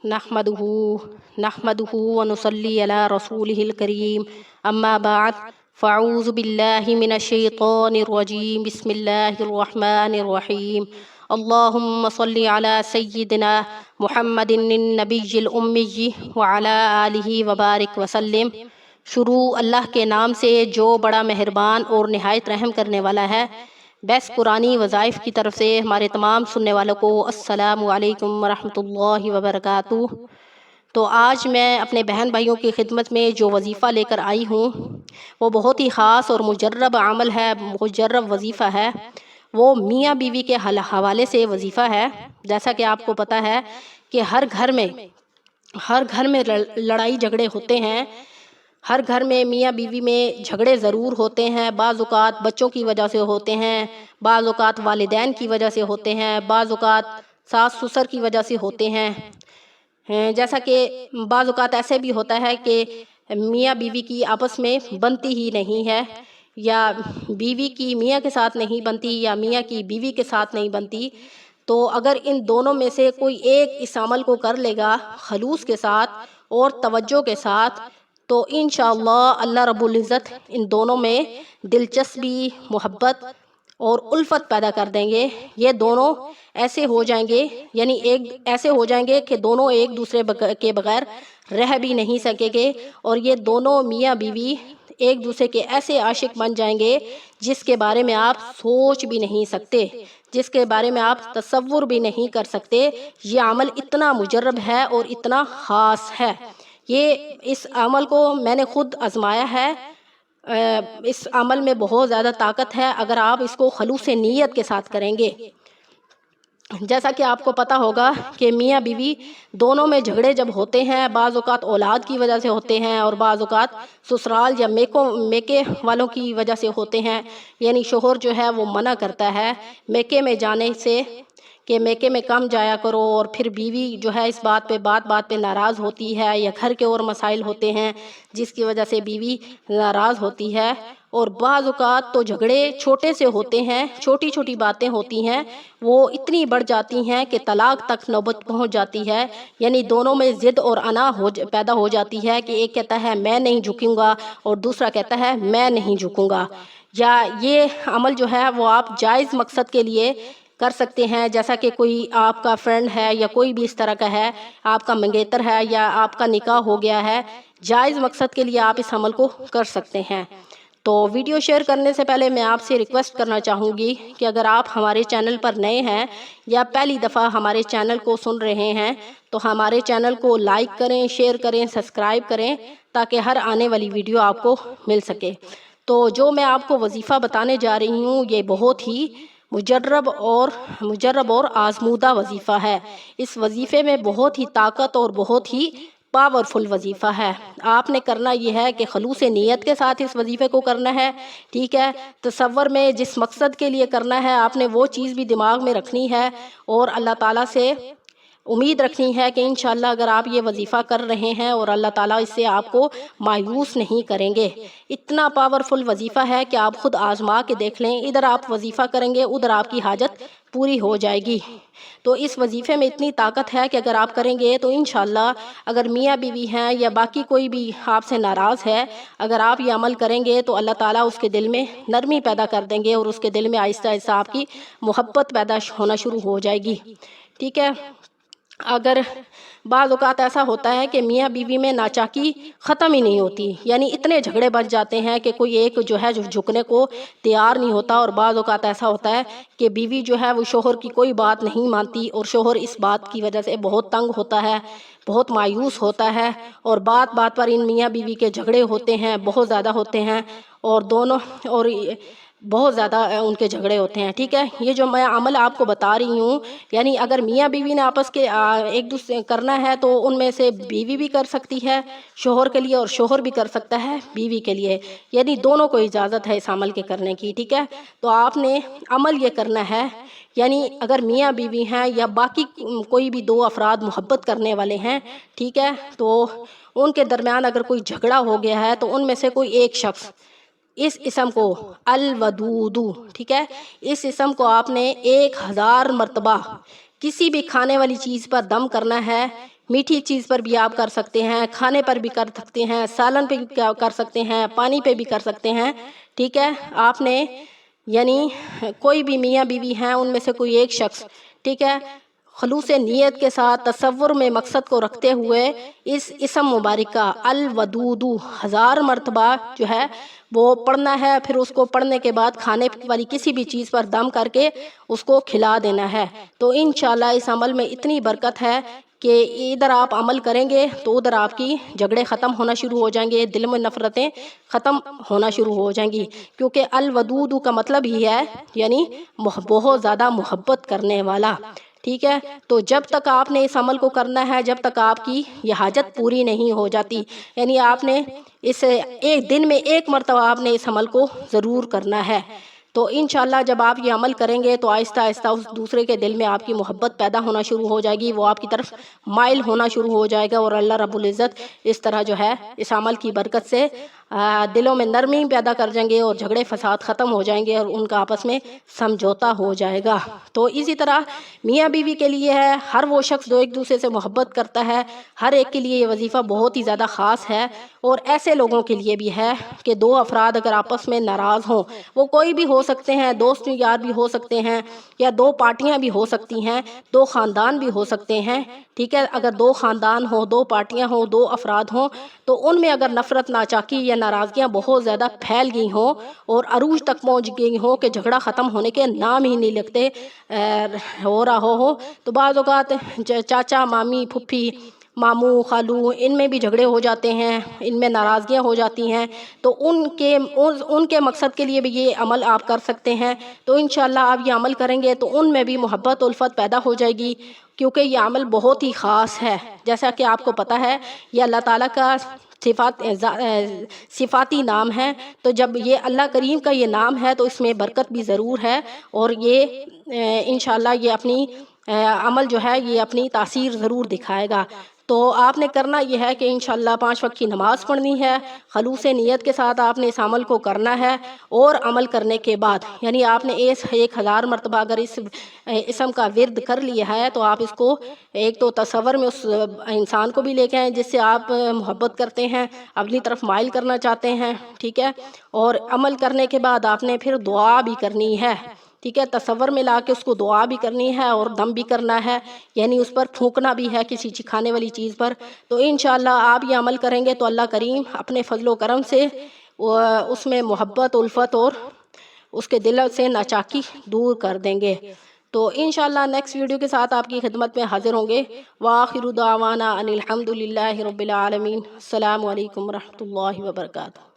नहमदुहु नहमदुहु व नुसल्ली अला रसूलिहिल करीम अम्मा बाद फ़अऊज़ु बिल्लाहि मिनश शैतानिर रजीम बिस्मिल्लाहिर रहमानिर रहीम अल्लाहुम्मा सल्लि अला सय्यिदिना मुहम्मदिन नबिय्यिल उम्मी व अला आलिहि व बारिक वसल्लिम। शुरू अल्लाह के नाम से जो बड़ा मेहरबान और नहायत रहम करने वाला है। बेस्ट कुरानी वज़ाइफ़ की तरफ से हमारे तमाम सुनने वालों को अस्सलामु अलैकुम वरहमतुल्लाहि वबरकातुह। तो आज मैं अपने बहन भाइयों की खिदमत में जो वजीफ़ा लेकर आई हूँ वो बहुत ही ख़ास और मुजर्रब अमल है, मुजर्रब वजीफ़ा है। वो मियाँ बीवी के हवाले से वजीफ़ा है। जैसा कि आपको पता है कि हर घर में लड़ाई झगड़े होते हैं। हर घर में मियाँ बीवी में झगड़े ज़रूर होते हैं। बाज़ औक़ात बच्चों की वजह से होते हैं, बाज़ औक़ात वालिदैन की वजह से होते हैं, बाज़ औक़ात सास ससुर की वजह से होते हैं। जैसा कि बाज़ औक़ात ऐसे भी होता है कि मियाँ बीवी की आपस में बनती ही नहीं है, या बीवी की मियाँ के साथ नहीं बनती, या मियाँ की बीवी के साथ नहीं बनती। तो अगर इन दोनों में से कोई एक इस अमल को कर लेगा खलूस के साथ और तवज्जो के साथ, तो इंशाअल्लाह अल्लाह रब्बुल इज़्ज़त इन दोनों में दिलचस्पी, मोहब्बत और उल्फत पैदा कर देंगे। ये दोनों ऐसे हो जाएंगे, यानी एक ऐसे हो जाएंगे कि दोनों एक दूसरे के बगैर रह भी नहीं सकेंगे। और ये दोनों मियाँ बीवी एक दूसरे के ऐसे आशिक बन जाएंगे जिसके बारे में आप सोच भी नहीं सकते, जिसके बारे में आप तसव्वुर भी नहीं कर सकते। ये अमल इतना मुजर्रब है और इतना ख़ास है। इस अमल को मैंने खुद आजमाया है। इस अमल में बहुत ज़्यादा ताकत है अगर आप इसको खलूस नीयत के साथ करेंगे। जैसा कि आपको पता होगा कि मियाँ बीवी दोनों में झगड़े जब होते हैं, बाज़ औक़ात औलाद की वजह से होते हैं और बाज़ औक़ात ससुराल या मेके वालों की वजह से होते हैं। यानी शोहर जो है वो मना करता है मेके में जाने से कि मेके में कम जाया करो, और फिर बीवी जो है इस बात पे नाराज़ होती है, या घर के और मसाइल होते हैं जिसकी वजह से बीवी नाराज़ होती है। और बाज़ औक़ात तो झगड़े छोटे से होते हैं, छोटी छोटी बातें होती हैं, वो इतनी बढ़ जाती हैं कि तलाक तक नौबत पहुंच जाती है। यानी दोनों में ज़िद और अना पैदा हो जाती है कि एक कहता है मैं नहीं झुकूंगा और दूसरा कहता है मैं नहीं झुकूंगा। या ये अमल जो है वो आप जायज़ मकसद के लिए कर सकते हैं। जैसा कि कोई आपका फ्रेंड है या कोई भी इस तरह का है, आपका मंगेतर है या आपका निकाह हो गया है, जायज़ मकसद के लिए आप इस अमल को कर सकते हैं। तो वीडियो शेयर करने से पहले मैं आपसे रिक्वेस्ट करना चाहूँगी कि अगर आप हमारे चैनल पर नए हैं या पहली दफ़ा हमारे चैनल को सुन रहे हैं तो हमारे चैनल को लाइक करें, शेयर करें, सब्सक्राइब करें, ताकि हर आने वाली वीडियो आपको मिल सके। तो जो मैं आपको वजीफ़ा बताने जा रही हूँ ये बहुत ही मुजर्रब और आज़मूदा वजीफ़ा है। इस वजीफ़े में बहुत ही ताकत और बहुत ही पावरफुल वजीफ़ा है। आपने करना यह है कि खलूस नीयत के साथ इस वजीफ़े को करना है, ठीक है। तसव्वुर में जिस मकसद के लिए करना है आपने वो चीज़ भी दिमाग में रखनी है, और अल्लाह ताला से उम्मीद रखनी है कि इंशाअल्लाह अगर आप ये वजीफ़ा कर रहे हैं और अल्लाह ताला इससे आपको मायूस नहीं करेंगे। इतना पावरफुल वजीफ़ा है कि आप खुद आजमा के देख लें। इधर आप वजीफ़ा करेंगे, उधर आपकी हाजत पूरी हो जाएगी। तो इस वजीफ़े में इतनी ताकत है कि अगर आप करेंगे तो इंशाअल्लाह अगर मियाँ बीवी हैं या बाकी कोई भी आपसे नाराज़ है, अगर आप ये अमल करेंगे तो अल्लाह ताला उसके दिल में नरमी पैदा कर देंगे और उसके दिल में आहिस्ता आहिस्ता आपकी मोहब्बत पैदा होना शुरू हो जाएगी, ठीक है। अगर बाज़ औक़ात ऐसा होता है कि मियाँ बीवी में नाचाकी ख़त्म ही नहीं होती, यानी इतने झगड़े बढ़ जाते हैं कि कोई एक जो है जो झुकने को तैयार नहीं होता। और बाज़ औक़ात ऐसा होता है कि बीवी जो है वो शोहर की कोई बात नहीं मानती और शोहर इस बात की वजह से बहुत तंग होता है, बहुत मायूस होता है, और बात बात पर इन मियाँ बीवी के झगड़े होते हैं, बहुत ज़्यादा होते हैं, और दोनों और बहुत ज़्यादा उनके झगड़े होते हैं, ठीक है। ये जो मैं अमल आपको बता रही हूँ, यानी अगर मियाँ बीवी ने आपस के एक दूसरे करना है तो उनमें से बीवी भी कर सकती है शोहर के लिए और शोहर भी कर सकता है बीवी के लिए, यानी दोनों को इजाज़त है इस अमल के करने की, ठीक है। तो आपने अमल ये करना है, यानी अगर मियाँ बीवी हैं या बाकी कोई भी दो अफराद मोहब्बत करने वाले हैं, ठीक है, तो उनके दरमियान अगर कोई झगड़ा हो गया है तो उनमें से कोई एक शख्स इस इसम को अल वदूदू, ठीक है, इस इसम को आपने 1000 मरतबा किसी भी खाने वाली चीज़ पर दम करना है। میٹھی چیز پر بھی آپ کر سکتے ہیں، کھانے پر بھی کر سکتے ہیں، سالن پہ بھی کر سکتے ہیں، پانی پہ بھی کر سکتے ہیں، ٹھیک ہے۔ آپ نے یعنی کوئی بھی میاں بیوی ہیں ان میں سے کوئی ایک شخص، ٹھیک ہے، خلوص نیت کے ساتھ تصور میں مقصد کو رکھتے ہوئے اس اسم مبارکہ الودود 1000 مرتبہ جو ہے وہ پڑھنا ہے، پھر اس کو پڑھنے کے بعد کھانے والی کسی بھی چیز پر دم کر کے اس کو کھلا دینا ہے۔ تو انشاءاللہ اس عمل میں اتنی برکت ہے کہ ادھر آپ عمل کریں گے تو ادھر آپ کی جھگڑے ختم ہونا شروع ہو جائیں گے، دل میں نفرتیں ختم ہونا شروع ہو جائیں گی، کیونکہ الودود کا مطلب ہی ہے یعنی بہت زیادہ محبت کرنے والا، ٹھیک ہے۔ تو جب تک آپ نے اس عمل کو کرنا ہے، جب تک آپ کی یہ حاجت پوری نہیں ہو جاتی، یعنی آپ نے اس ایک دن میں ایک مرتبہ آپ نے اس عمل کو ضرور کرنا ہے۔ تو انشاءاللہ جب آپ یہ عمل کریں گے تو آہستہ آہستہ اس دوسرے کے دل میں آپ کی محبت پیدا ہونا شروع ہو جائے گی، وہ آپ کی طرف مائل ہونا شروع ہو جائے گا، اور اللہ رب العزت اس طرح جو ہے اس عمل کی برکت سے دلوں میں نرمی پیدا کر جائیں گے، اور جھگڑے فساد ختم ہو جائیں گے، اور ان کا آپس میں سمجھوتا ہو جائے گا۔ تو اسی طرح میاں بیوی کے لیے ہے، ہر وہ شخص جو ایک دوسرے سے محبت کرتا ہے، ہر ایک کے لیے یہ وظیفہ بہت ہی زیادہ خاص ہے، اور ایسے لوگوں کے لیے بھی ہے کہ دو افراد اگر آپس میں ناراض ہوں، وہ کوئی بھی ہو سکتے ہیں، دوست یار بھی ہو سکتے ہیں، یا دو پارٹیاں بھی ہو سکتی ہیں، دو خاندان بھی ہو سکتے ہیں، ٹھیک ہے۔ اگر دو خاندان ہوں، دو پارٹیاں ہوں، دو افراد ہوں، تو ان میں اگر نفرت، ناچاکی یا ناراضگیاں بہت زیادہ پھیل گئی ہوں اور عروج تک پہنچ گئی ہوں کہ جھگڑا ختم ہونے کے نام ہی نہیں لگتے ہو رہا ہو، تو بعض اوقات چاچا، مامی، پھپھی، ماموں، خالو، ان میں بھی جھگڑے ہو جاتے ہیں، ان میں ناراضگیاں ہو جاتی ہیں، تو ان کے مقصد کے لیے بھی یہ عمل آپ کر سکتے ہیں۔ تو انشاءاللہ آپ یہ عمل کریں گے تو ان میں بھی محبت الفت پیدا ہو جائے گی، کیونکہ یہ عمل بہت ہی خاص ہے، جیسا کہ آپ کو پتہ ہے یہ اللہ تعالیٰ کا صفاتی نام ہے۔ تو جب یہ اللہ کریم کا یہ نام ہے تو اس میں برکت بھی ضرور ہے، اور یہ انشاءاللہ یہ اپنی عمل جو ہے یہ اپنی تاثیر ضرور دکھائے گا۔ تو آپ نے کرنا یہ ہے کہ انشاءاللہ 5 وقت کی نماز پڑھنی ہے، خلوص نیت کے ساتھ آپ نے اس عمل کو کرنا ہے، اور عمل کرنے کے بعد یعنی آپ نے 1000 مرتبہ اگر اس اسم کا ورد کر لیا ہے تو آپ اس کو ایک تو تصور میں اس انسان کو بھی لے کے آئیں جس سے آپ محبت کرتے ہیں، اپنی طرف مائل کرنا چاہتے ہیں، ٹھیک ہے۔ اور عمل کرنے کے بعد آپ نے پھر دعا بھی کرنی ہے، ٹھیک ہے، تصور میں لا کے اس کو دعا بھی کرنی ہے اور دم بھی کرنا ہے، یعنی اس پر پھونکنا بھی ہے کسی کھانے والی چیز پر۔ تو انشاءاللہ آپ یہ عمل کریں گے تو اللہ کریم اپنے فضل و کرم سے اس میں محبت الفت اور اس کے دل سے ناچاکی دور کر دیں گے۔ تو انشاءاللہ نیکسٹ ویڈیو کے ساتھ آپ کی خدمت میں حاضر ہوں گے۔ وآخر دعوانا ان الحمد للہ رب العالمین۔ السلام علیکم ورحمۃ اللہ وبرکاتہ۔